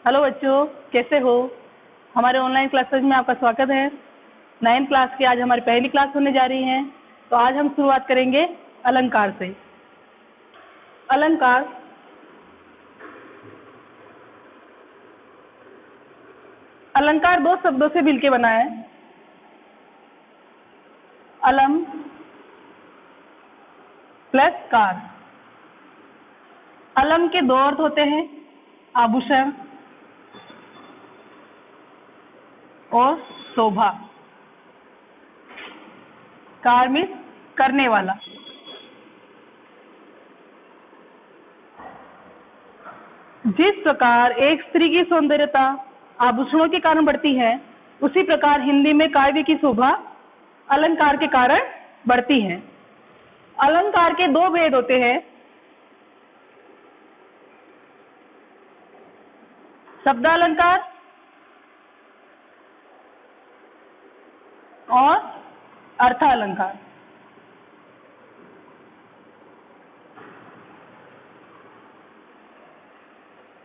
Hello बच्चों, कैसे हो? हमारे ऑनलाइन क्लासेज में आपका स्वागत है। 9th क्लास की आज हमारी पहली क्लास होने जा रही है। तो आज हम शुरुआत करेंगे अलंकार से। अलंकार अलंकार दो शब्दों से मिलकर बना है। अलम प्लस कार। अलम के दो अर्थ होते हैं, आभूषण और शोभा। कार मीन्स करने वाला। जिस प्रकार एक स्त्री की सौंदर्यता आभूषणों के कारण बढ़ती है, उसी प्रकार हिंदी में काव्य की शोभा अलंकार के कारण बढ़ती है। अलंकार के दो भेद होते हैं, शब्दालंकार और अर्थालंकार।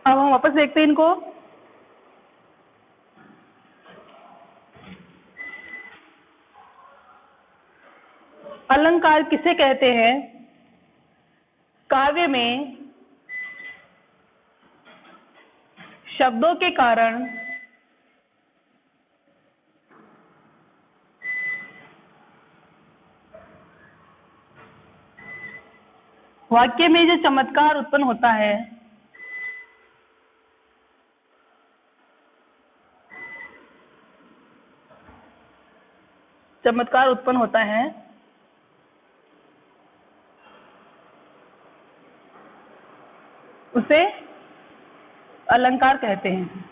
अब हम वापस देखते हैं इनको। अलंकार किसे कहते हैं? काव्य में शब्दों के कारण वाक्य में जो चमत्कार उत्पन्न होता है, चमत्कार उत्पन्न होता है, उसे अलंकार कहते हैं।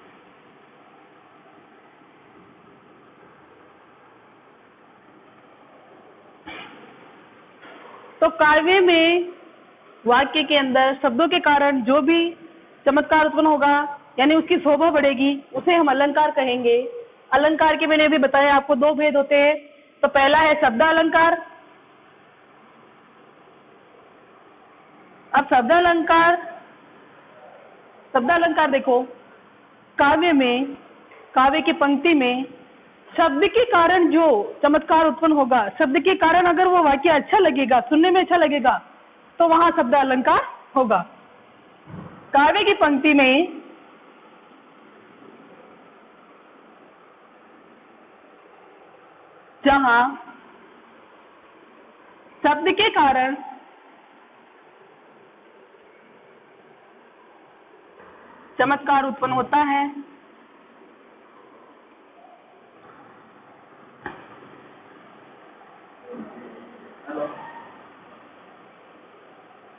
तो काव्य में वाक्य के अंदर शब्दों के कारण जो भी चमत्कार उत्पन्न होगा, यानी उसकी शोभा बढ़ेगी, उसे हम अलंकार कहेंगे। अलंकार के मैंने अभी बताया आपको दो भेद होते हैं। तो पहला है शब्दालंकार। अब शब्दालंकार देखो, काव्य में, काव्य की पंक्ति में शब्द के कारण जो चमत्कार उत्पन्न होगा, शब्द के कारण अगर वो वाक्य अच्छा लगेगा, सुनने में अच्छा लगेगा, तो वहां शब्दालंकार होगा। काव्य की पंक्ति में जहां शब्द के कारण चमत्कार उत्पन्न होता है,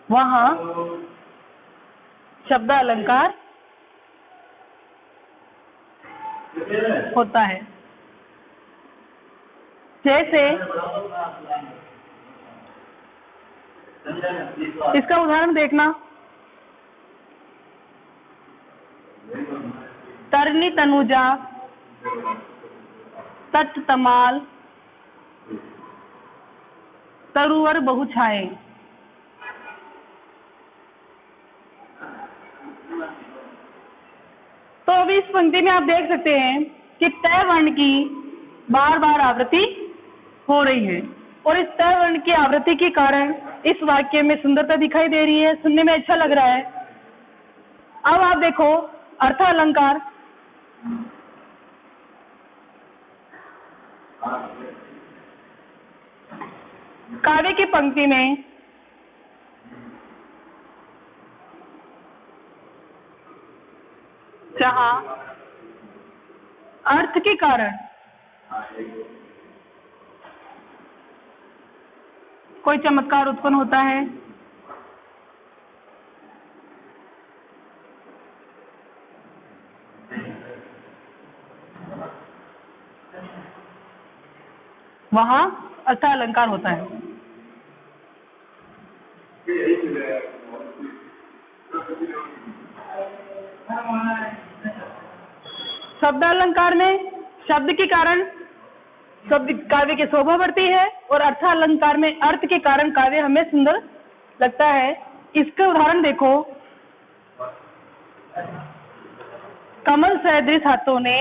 वहां शब्दालंकार होता है। जैसे इसका उदाहरण देखना, तरनी तनुजा तट तमाल तरुवर बहु छाए। तो अभी इस पंक्ति में आप देख सकते हैं कि तय वर्ण की बार बार आवृत्ति हो रही है, और इस तय वर्ण की आवृत्ति के कारण इस वाक्य में सुंदरता दिखाई दे रही है, सुनने में अच्छा लग रहा है। अब आप देखो अर्थालंकार। काव्य की पंक्ति में जहां अर्थ के कारण कोई चमत्कार उत्पन्न होता है, वहां अर्थालंकार होता है। शब्दालंकार में शब्द के कारण शब्द काव्य की शोभा बढ़ती है, और अर्थालंकार में अर्थ के कारण काव्य हमें सुंदर लगता है। इसका उदाहरण देखो, कमल सदृश हाथों ने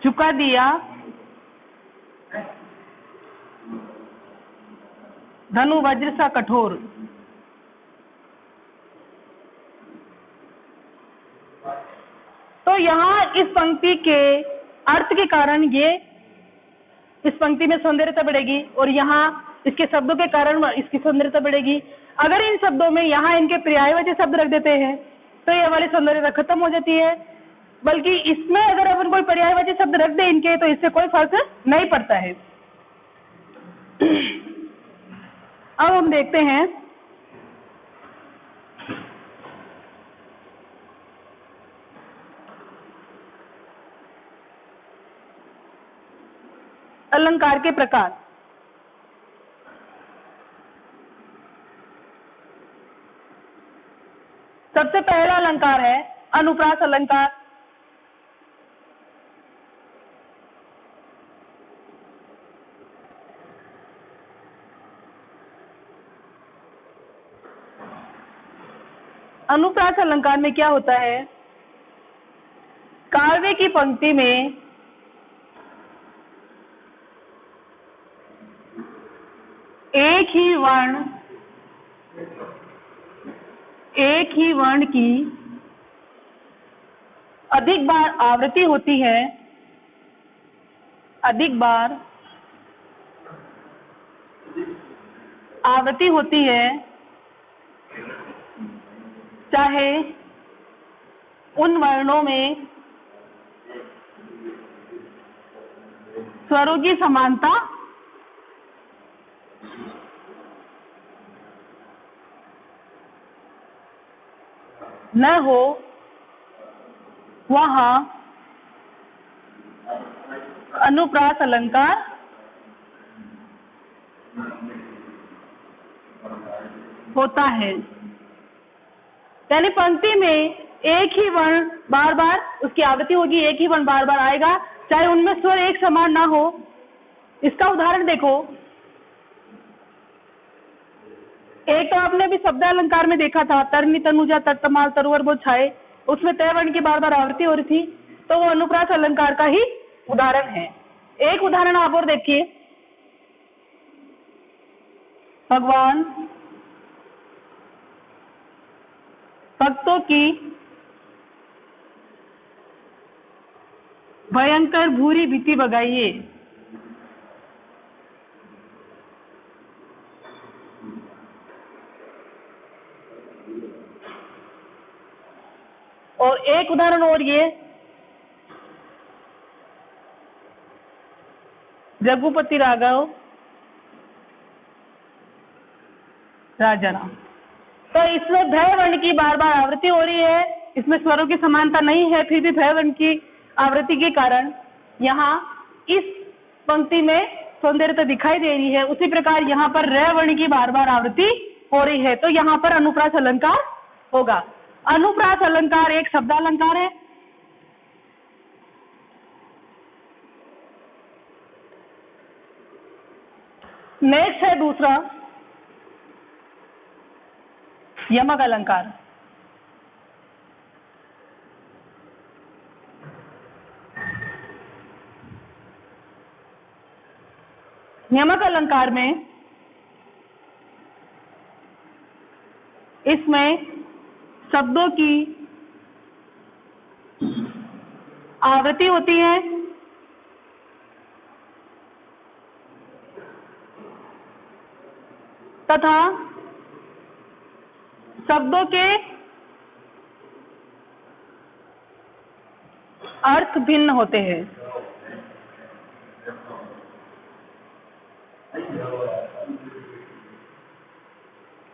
झुका दिया धनु वज्र सा कठोर। तो यहाँ इस पंक्ति के अर्थ के कारण ये इस पंक्ति में सौंदर्यता बढ़ेगी और यहाँ इसके शब्दों के कारण इसकी सौंदर्यता बढ़ेगी। अगर इन शब्दों में यहाँ इनके पर्यायवाची शब्द रख देते हैं तो ये वाली सौंदर्यता खत्म हो जाती है, बल्कि इसमें अगर अपन कोई पर्यायवाची शब्द रख दे इनके तो इससे कोई फर्क नहीं पड़ता है। अब हम देखते हैं अलंकार के प्रकार। सबसे पहला अलंकार है अनुप्रास अलंकार। अनुप्रास अलंकार में क्या होता है? काव्य की पंक्ति में एक ही वर्ण की अधिक बार आवृत्ति होती है, अधिक बार आवृत्ति होती है, चाहे उन वर्णों में स्वरों की समानता न हो, वहां अनुप्रास अलंकार होता है। यानी पंक्ति में एक ही वर्ण बार बार उसकी आवृत्ति होगी, एक ही वर्ण बार बार आएगा, चाहे उनमें स्वर एक समान ना हो। इसका उदाहरण देखो, एक तो आपने भी शब्द अलंकार में देखा था, तरनी तनुजा तत्तमाल तरुवर वो छाए, उसमें तय वर्ण की बार बार आवृत्ति हो रही थी, तो वो अनुप्रास अलंकार का ही उदाहरण है। एक उदाहरण आप और देखिए, भगवान भक्तों की भयंकर भूरी भीति बगाइए। और एक उदाहरण और ये, रघुपति राघव राजा राम। तो इसमें भय वर्ण की बार बार आवृत्ति हो रही है, इसमें स्वरों की समानता नहीं है, फिर भी भय वर्ण की आवृत्ति के कारण यहाँ इस पंक्ति में सौंदर्यता दिखाई दे रही है। उसी प्रकार यहाँ पर र वर्ण की बार बार आवृत्ति हो रही है, तो यहाँ पर अनुप्रास अलंकार होगा। अनुप्रास अलंकार एक शब्द अलंकार है। नेक्स्ट है दूसरा यमक अलंकार। यमक अलंकार में इसमें शब्दों की आवृत्ति होती है, तथा शब्दों के अर्थ भिन्न होते हैं।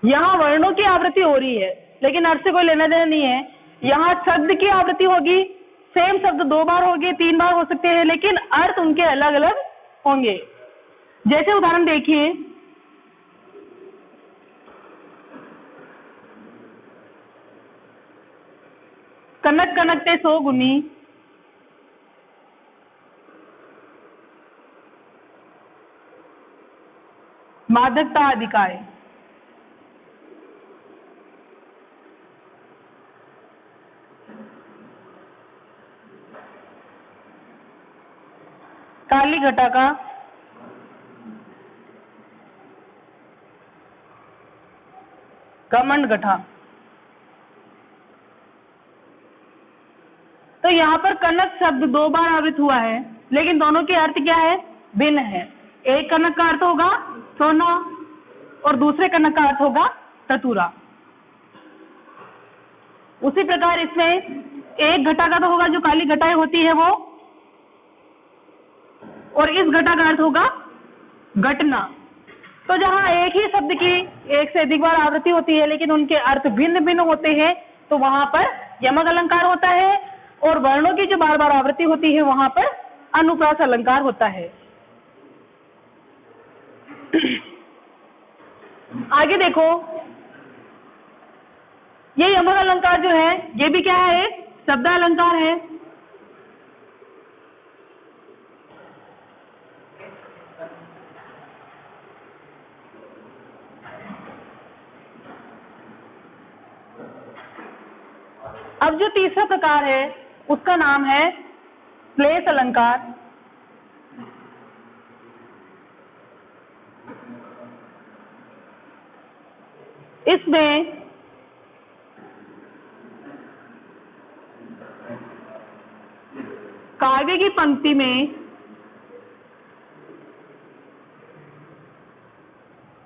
यहाँ वर्णों की आवृत्ति हो रही है, लेकिन अर्थ से कोई लेना देना नहीं है। यहाँ शब्द की आवृत्ति होगी, सेम शब्द 2 बार होंगे, 3 बार हो सकते हैं, लेकिन अर्थ उनके अलग अलग होंगे। जैसे उदाहरण देखिए, कनक कनकते 100 गुनी, मादकता अधिकाय। काली घटा का घमंड घटा। तो यहाँ पर कनक शब्द 2 बार आवृत हुआ है, लेकिन दोनों के अर्थ क्या है? भिन्न है। एक कनक का अर्थ होगा सोना और दूसरे कनक का अर्थ होगा ततुरा। उसी प्रकार इसमें एक घटा का तो होगा जो काली घटाएं होती है वो, और इस घटा का अर्थ होगा घटना। तो जहां एक ही शब्द की एक से अधिक बार आवृत्ति होती है लेकिन उनके अर्थ भिन्न भिन्न होते हैं, तो वहां पर यमक अलंकार होता है, और वर्णों की जो बार बार आवृत्ति होती है वहां पर अनुप्रास अलंकार होता है। आगे देखो, ये यमक अलंकार जो है ये भी क्या है? एक शब्द अलंकार है। अब जो तीसरा प्रकार है उसका नाम है श्लेष अलंकार। इसमें काव्य की पंक्ति में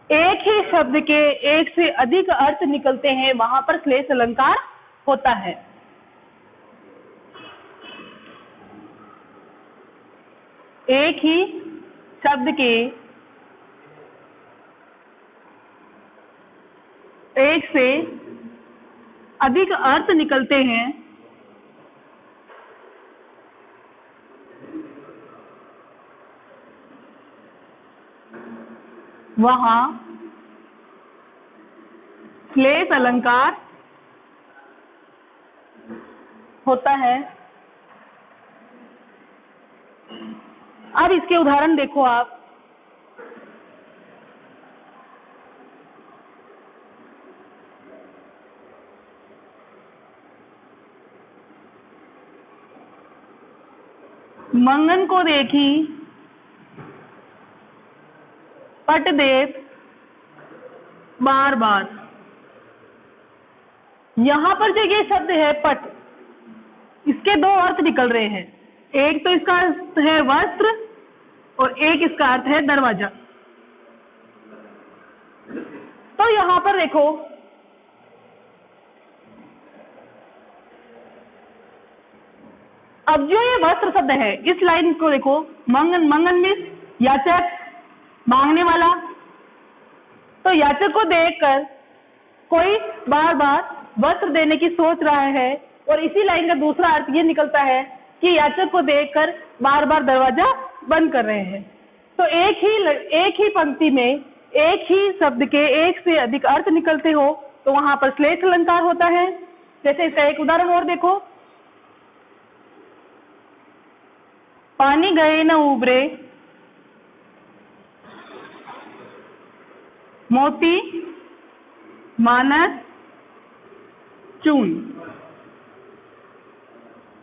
एक ही शब्द के एक से अधिक अर्थ निकलते हैं, वहां पर श्लेष अलंकार होता है। एक ही शब्द के एक से अधिक अर्थ निकलते हैं, वहां श्लेष अलंकार होता है। अब इसके उदाहरण देखो आप। मंगन को देखी पट देत बार बार। यहां पर जो ये शब्द है पट, इसके 2 अर्थ निकल रहे हैं। एक तो इसका अर्थ है वस्त्र और एक इसका अर्थ है दरवाजा। तो यहां पर देखो, अब जो ये वस्त्र शब्द है इस लाइन को देखो, मंगन, मंगन मीन्स याचक, मांगने वाला। तो याचक को देखकर कोई बार बार वस्त्र देने की सोच रहा है, और इसी लाइन का दूसरा अर्थ ये निकलता है कि याचक को देखकर बार बार दरवाजा बंद कर रहे हैं। तो एक ही पंक्ति में एक ही शब्द के एक से अधिक अर्थ निकलते हो, तो वहां पर श्लेष अलंकार होता है। जैसे इसका एक उदाहरण और देखो, पानी गए न उबरे मोती मानस चून।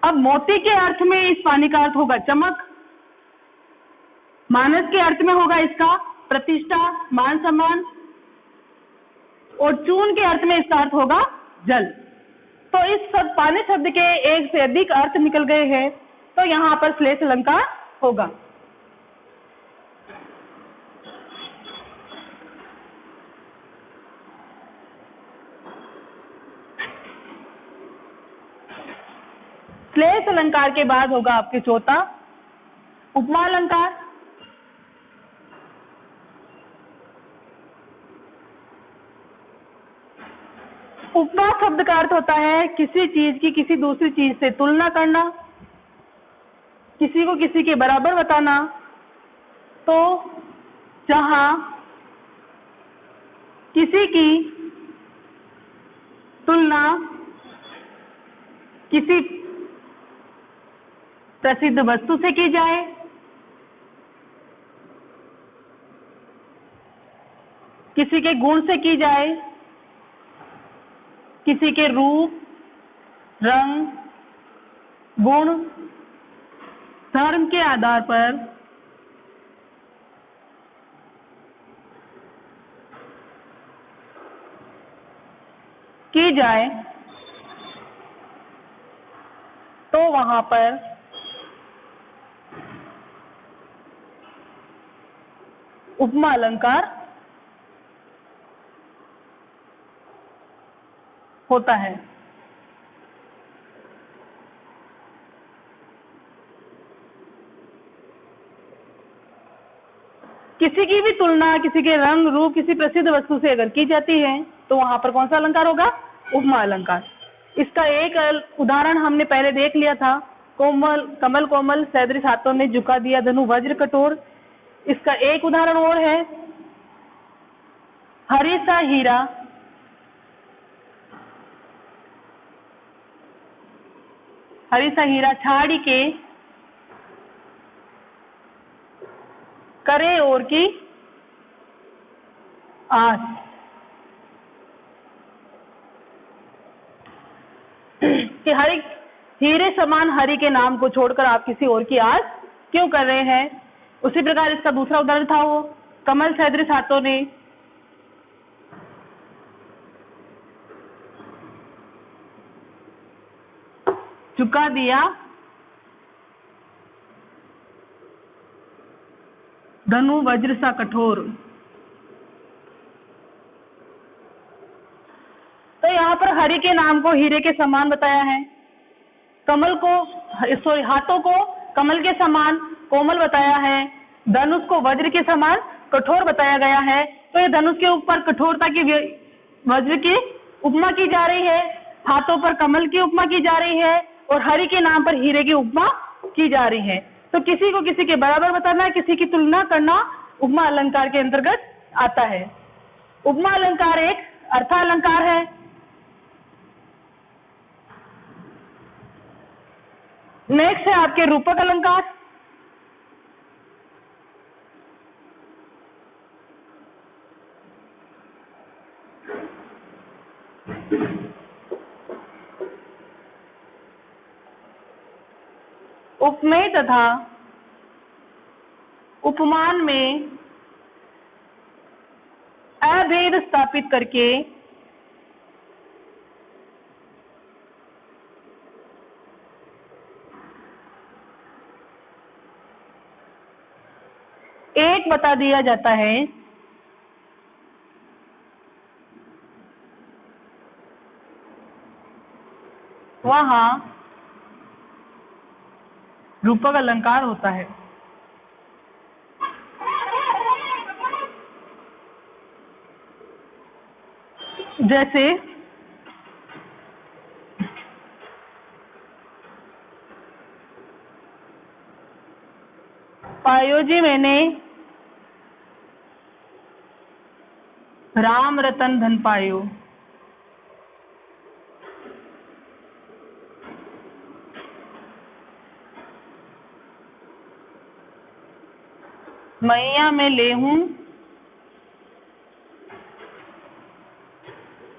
अब मोती के अर्थ में इस पानी का अर्थ होगा चमक, मानस के अर्थ में होगा इसका प्रतिष्ठा, मान सम्मान, और चून के अर्थ में इसका अर्थ होगा जल। तो इस पानी शब्द के एक से अधिक अर्थ निकल गए हैं, तो यहां पर श्लेष अलंकार होगा। श्लेष अलंकार के बाद होगा आपके चौथा उपमा अलंकार। उपमा शब्द का अर्थ होता है किसी चीज की किसी दूसरी चीज से तुलना करना, किसी को किसी के बराबर बताना। तो जहां किसी की तुलना किसी प्रसिद्ध वस्तु से की जाए, किसी के गुण से की जाए, किसी के रूप, रंग, गुण, धर्म के आधार पर की जाए तो वहां पर उपमा अलंकार होता है। किसी की भी तुलना किसी के रंग रूप किसी प्रसिद्ध वस्तु से अगर की जाती है तो वहां पर कौन सा अलंकार होगा? उपमा अलंकार। इसका एक उदाहरण हमने पहले देख लिया था, कोमल कमल कोमल सैदृश हाथों ने झुका दिया धनु वज्र कठोर। इसका एक उदाहरण और है, हरी सा हीरा छाड़ी के करे और की आस। कि हरी हीरे समान हरि के नाम को छोड़कर आप किसी और की आस क्यों कर रहे हैं? उसी प्रकार इसका दूसरा उदाहरण था वो कमल सैदृश हाथों ने झुका दिया धनु वज्र सा कठोर। तो यहाँ पर हरि के नाम को हीरे के समान बताया है, कमल को हाथों को कमल के समान कोमल बताया है, धनुष को वज्र के समान कठोर बताया गया है। तो ये धनुष के ऊपर कठोरता की वज्र की उपमा की जा रही है, हाथों पर कमल की उपमा की जा रही है और हरि के नाम पर हीरे की उपमा की जा रही है। तो किसी को किसी के बराबर बताना, किसी की तुलना करना उपमा अलंकार के अंतर्गत आता है। उपमा अलंकार एक अर्थालंकार है। नेक्स्ट है आपके रूपक अलंकार। उपमेय तथा उपमान में अभेद स्थापित करके एक बता दिया जाता है, वहां रूपक अलंकार होता है। जैसे पायो जी मैंने राम रतन धन पायो। मैया में ले हूं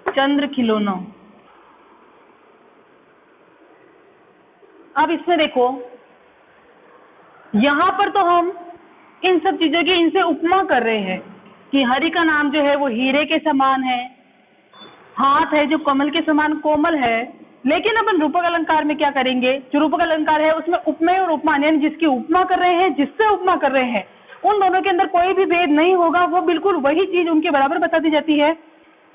चंद्र खिलौना। अब इसमें देखो, यहां पर तो हम इन सब चीजों की इनसे उपमा कर रहे हैं कि हरि का नाम जो है वो हीरे के समान है, हाथ है जो कमल के समान कोमल है। लेकिन अपन रूपक अलंकार में क्या करेंगे? जो रूपक अलंकार है उसमें उपमेय और उपमान यानी जिसकी उपमा कर रहे हैं, जिससे उपमा कर रहे हैं, उन दोनों के अंदर कोई भी भेद नहीं होगा, वो बिल्कुल वही चीज उनके बराबर बता दी जाती है।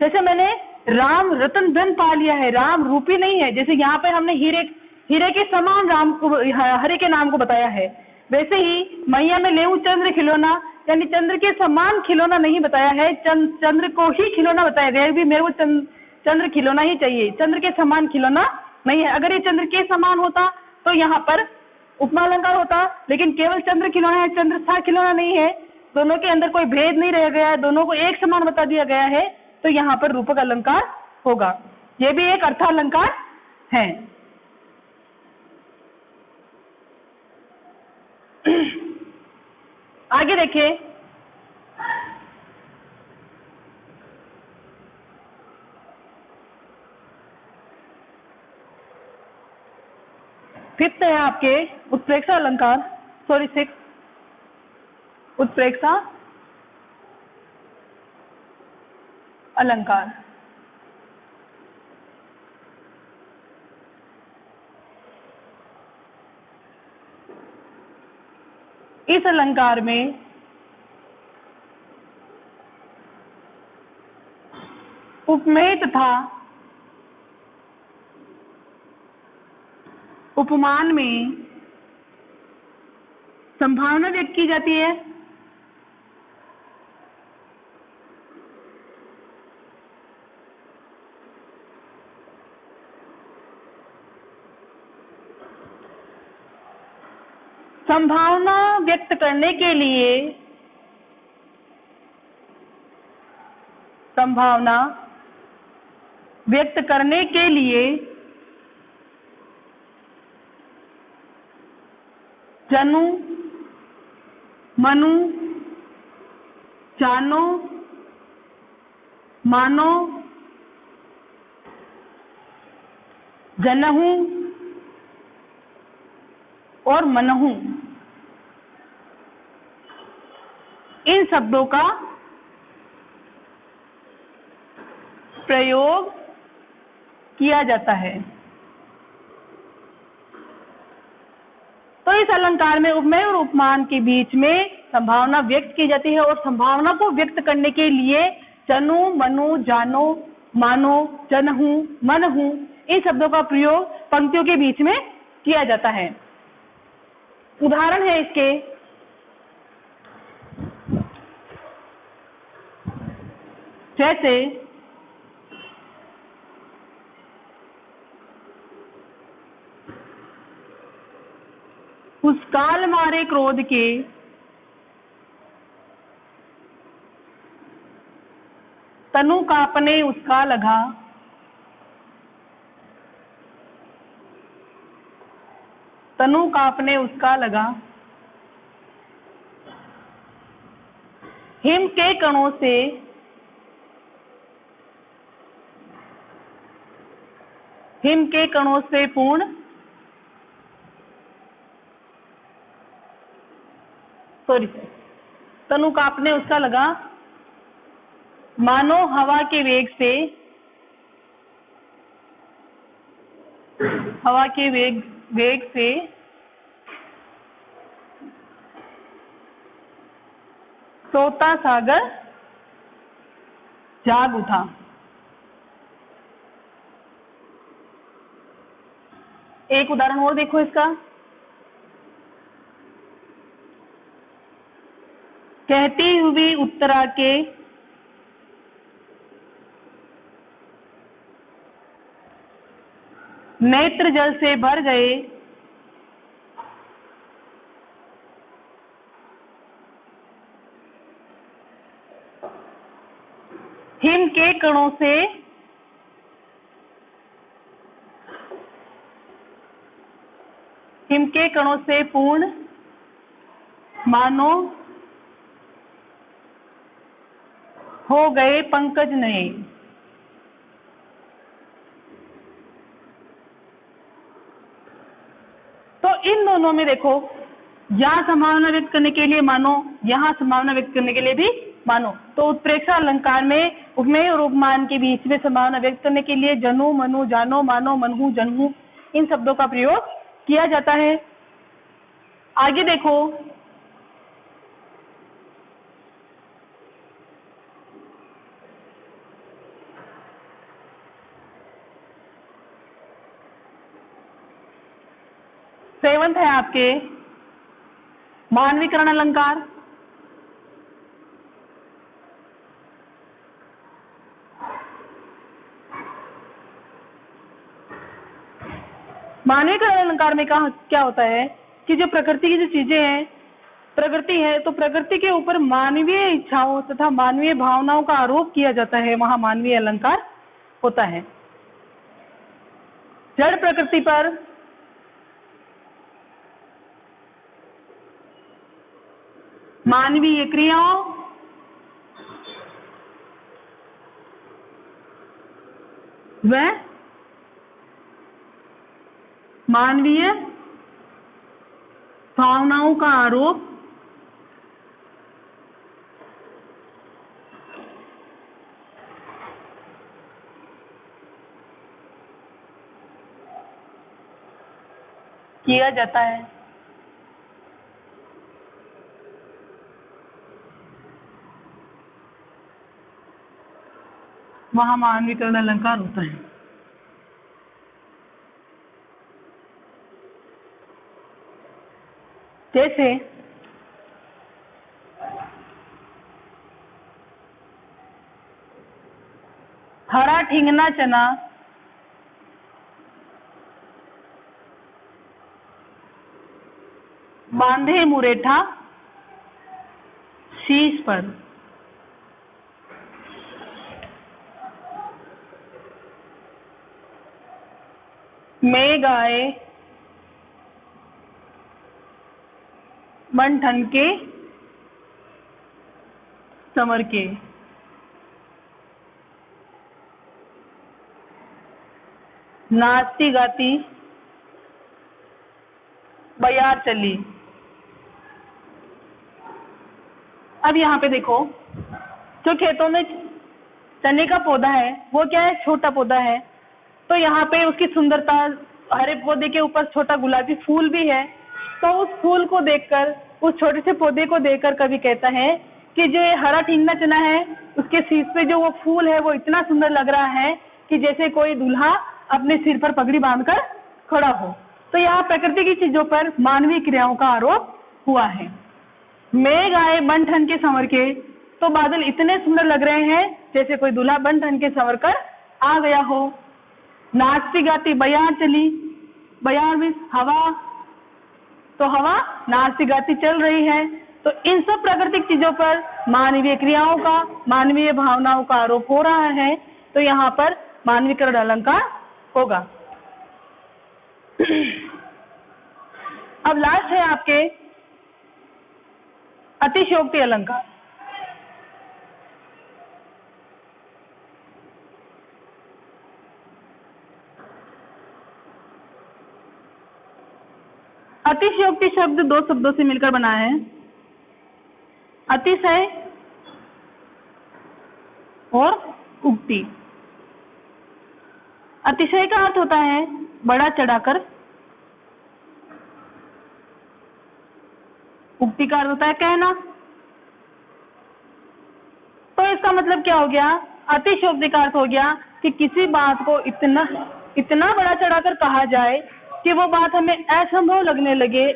जैसे मैंने राम रतन धन पा लिया है, राम रूपी नहीं है, जैसे यहाँ पे हमने हीरे के समान राम को हरि के नाम को बताया है, वैसे ही मैया में लेऊ चंद्र खिलौना यानी चंद्र के समान खिलौना नहीं बताया है, चंद्र को ही खिलौना बताया गया है। भी मेरे को चंद्र खिलौना ही चाहिए, चंद्र के समान खिलौना नहीं है। अगर ये चंद्र के समान होता तो यहाँ पर उपमा अलंकार होता, लेकिन केवल चंद्र खिलौना है, चंद्र सा खिलौना नहीं है, दोनों के अंदर कोई भेद नहीं रह गया है, दोनों को एक समान बता दिया गया है, तो यहाँ पर रूपक अलंकार होगा। ये भी एक अर्थालंकार है। आगे देखिए, फिफ्थ है आपके उत्प्रेक्षा अलंकार, सॉरी 6, उत्प्रेक्षा अलंकार। इस अलंकार में उपमेय तथा उपमान में संभावना व्यक्त की जाती है। संभावना व्यक्त करने के लिए संभावना व्यक्त करने के लिए जनु, मनु, जानो, मानो, जनहु और मनहु, इन शब्दों का प्रयोग किया जाता है। तो इस अलंकार में उपमेय और उपमान के बीच में संभावना व्यक्त की जाती है और संभावना को व्यक्त करने के लिए जनु, मनु, जानो, मानो, जनहु, मनहु, इन शब्दों का प्रयोग पंक्तियों के बीच में किया जाता है। उदाहरण है इसके, जैसे उस काल मारे क्रोध के तनु कांपने उसका लगा, तनु कांपने उसका लगा, हिम के कणों से पूर्ण तनु कांपने उसका लगा, मानो हवा के वेग से सोता सागर जाग उठा। एक उदाहरण और देखो इसका, कहती हुई उत्तरा के नेत्र जल से भर गए, हिम के कणों से पूर्ण, मानो हो गए पंकज नए। तो इन दोनों में देखो, यहाँ संभावना व्यक्त करने के लिए मानो, यहाँ संभावना व्यक्त करने के लिए भी मानो। तो उत्प्रेक्षा अलंकार में उपमेय और उपमान के बीच में संभावना व्यक्त करने के लिए जनु, मनु, जानो, मानो, मनहु, जनहु, इन शब्दों का प्रयोग किया जाता है। आगे देखो, सेवंथ है आपके मानवीकरण अलंकार। मानवीकरण अलंकार में क्या होता है कि जो प्रकृति की जो चीजें हैं, प्रकृति है, तो प्रकृति के ऊपर मानवीय इच्छाओं तथा मानवीय भावनाओं का आरोप किया जाता है, वहां मानवीय अलंकार होता है। जड़ प्रकृति पर मानवीय क्रियाओं व मानवीय भावनाओं का आरोप किया जाता है। वहां मानवीकरण अलंकार होता है। जैसे हरा ठिंगना चना, बांधे मुरेठा शीश पर। मेघ आए मन ठन के संवर के। नाचती गाती बयार चली। अब यहाँ पे देखो, जो खेतों में चने का पौधा है वो क्या है, छोटा पौधा है, तो यहाँ पे उसकी सुंदरता, हरे पौधे के ऊपर छोटा गुलाबी फूल भी है, तो उस फूल को देखकर, उस छोटे से पौधे को देखकर कवि कहता है कि जो ये हरा ठींगना चना है, उसके शीश पे जो वो फूल है वो इतना सुंदर लग रहा है कि जैसे कोई दूल्हा अपने सिर पर पगड़ी बांधकर खड़ा हो। तो यहाँ प्रकृति की चीजों पर मानवीय क्रियाओं का आरोप हुआ है। मेघ आए बन ठन के संवर के, तो बादल इतने सुंदर लग रहे हैं जैसे कोई दूल्हा बन ठन के संवर कर आ गया हो। नाचती गाती बयार चली, बयार में हवा, तो हवा नाचती गाती चल रही है। तो इन सब प्राकृतिक चीजों पर मानवीय क्रियाओं का, मानवीय भावनाओं का आरोप हो रहा है, तो यहाँ पर मानवीकरण अलंकार होगा। अब लास्ट है आपके अतिशयोक्ति अलंकार। अतिशयोक्ति शब्द दो शब्दों से मिलकर बना है, अतिशय और उक्ति। अतिशय का अर्थ होता है बड़ा चढ़ाकर, उक्ति का अर्थ होता है कहना। तो इसका मतलब क्या हो गया, अतिशयोक्ति का अर्थ हो गया कि किसी बात को इतना बड़ा चढ़ाकर कहा जाए कि वो बात हमें असंभव लगने लगे,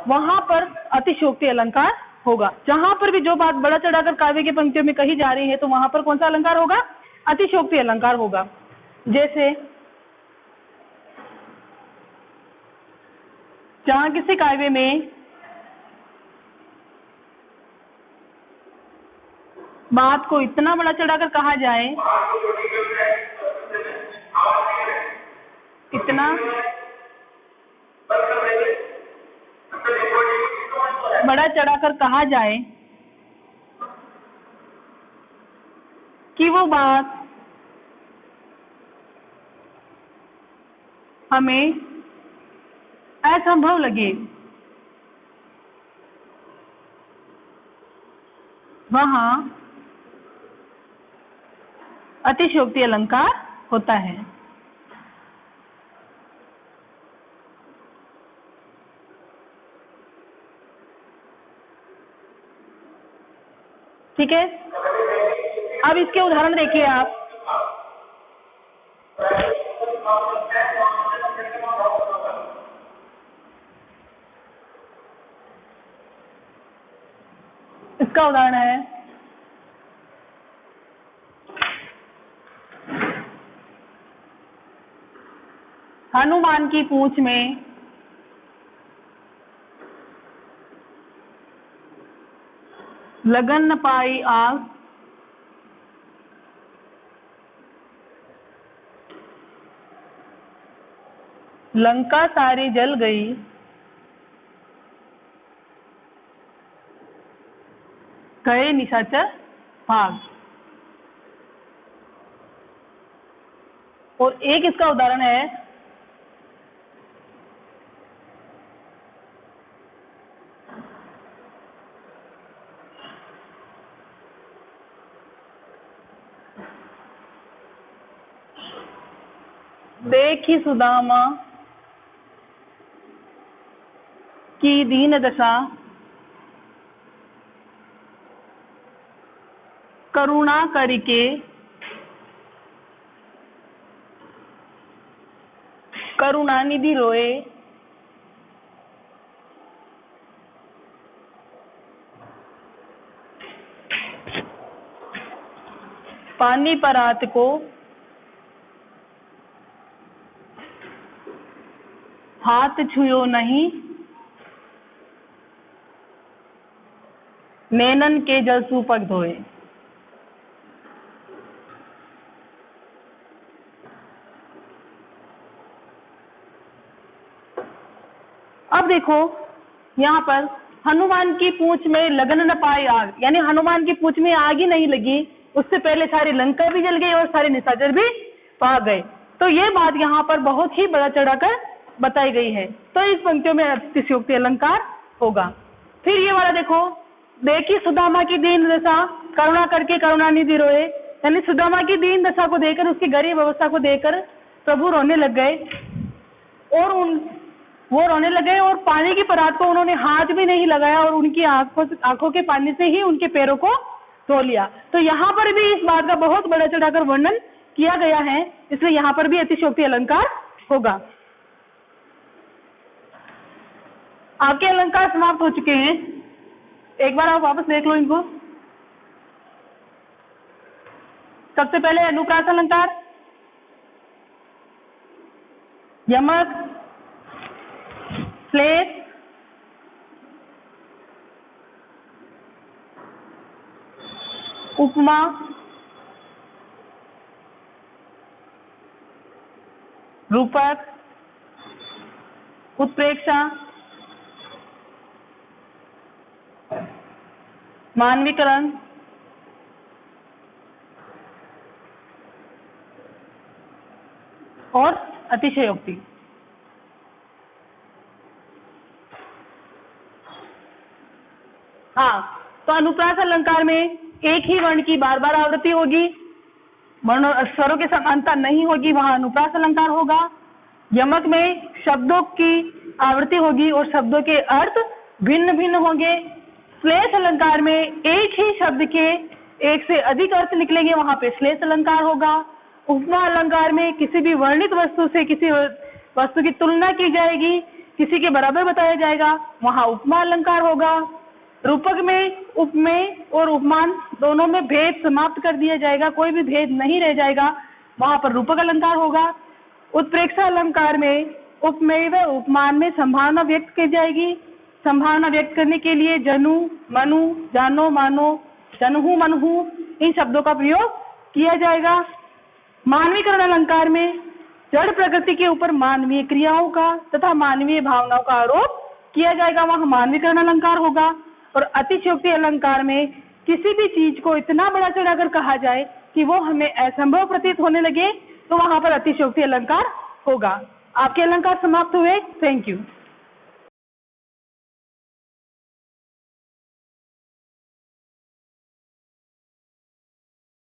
वहां पर अतिशयोक्ति अलंकार होगा। जहां पर भी जो बात बड़ा चढ़ाकर काव्य की पंक्तियों में कही जा रही है, तो वहां पर कौन सा अलंकार होगा, अतिशयोक्ति अलंकार होगा। जैसे जहां किसी काव्य में बात को इतना बड़ा चढ़ाकर कहा जाए, इतना बड़ा चढ़ाकर कहा जाए कि वो बात हमें असंभव लगे, वहां अतिशयोक्ति अलंकार होता है। ठीक है, अब इसके उदाहरण देखिए आप। इसका उदाहरण है, हनुमान की पूंछ में लगन न पाई आग, लंका सारी जल गई, गए निशाचर भाग। और एक इसका उदाहरण है, देखी सुदामा की दीन दशा, करुणा करके करुणानिधि रोए, पानी परात को हाथ छुयो नहीं, नैनन के जल सूपक धोए। अब देखो यहाँ पर हनुमान की पूंछ में लगन न पाए आग, यानी हनुमान की पूंछ में आग ही नहीं लगी, उससे पहले सारी लंका भी जल गई और सारे निशाचर भी भाग गए। तो ये बात यहाँ पर बहुत ही बड़ा चढ़ाकर बताई गई है। तो इस पंक्तियों में अतिशयोक्ति अलंकार होगा। फिर ये वाला देखो, देखी सुदामा की दीन दशा, करुणा करके करुणानिधि रोए, यानी सुदामा की दीन दशा को देखकर, उसकी गरीब अवस्था को देखकर प्रभु रोने लग गए और वो रोने लगे और पानी की परात को उन्होंने हाथ भी नहीं लगाया और उनकी आंखों के पानी से ही उनके पैरों को धो लिया। तो यहाँ पर भी इस बात का बहुत बड़ा चढ़ाकर वर्णन किया गया है, इसलिए यहाँ पर भी अतिशयोक्ति अलंकार होगा। आपके अलंकार समाप्त हो चुके हैं, एक बार आप वापस देख लो इनको। सबसे पहले अनुप्रास अलंकार, यमक, श्लेष, उपमा, रूपक, उत्प्रेक्षा, मानवीकरण, और अतिशयोक्ति। हाँ, तो अनुप्रास अलंकार में एक ही वर्ण की बार बार आवृत्ति होगी, वर्ण और स्वरों की समानता नहीं होगी, वहां अनुप्रास अलंकार होगा। यमक में शब्दों की आवृत्ति होगी और शब्दों के अर्थ भिन्न भिन्न होंगे। श्लेष अलंकार में एक ही शब्द के एक से अधिक अर्थ निकलेंगे, वहां पे श्लेष अलंकार होगा। उपमा अलंकार में किसी भी वर्णित वस्तु से किसी वस्तु की तुलना की जाएगी, किसी के बराबर बताया जाएगा, वहां उपमा अलंकार होगा। रूपक में उपमेय और उपमान दोनों में भेद समाप्त कर दिया जाएगा, कोई भी भेद नहीं रह जाएगा, वहां पर रूपक अलंकार होगा। उत्प्रेक्षा अलंकार में उपमेय व उपमान में संभावना व्यक्त की जाएगी, संभावना व्यक्त करने के लिए जनु, मनु, जानो, मानो, जनहु, मनहु इन शब्दों का प्रयोग किया जाएगा। मानवीकरण अलंकार में जड़ प्रकृति के ऊपर मानवीय क्रियाओं का तथा मानवीय भावनाओं का आरोप किया जाएगा, वहां मानवीकरण अलंकार होगा। और अतिशयोक्ति अलंकार में किसी भी चीज को इतना बड़ा चढ़ाकर कहा जाए कि वो हमें असंभव प्रतीत होने लगे, तो वहां पर अतिशयोक्ति अलंकार होगा। आपके अलंकार समाप्त हुए। Thank you.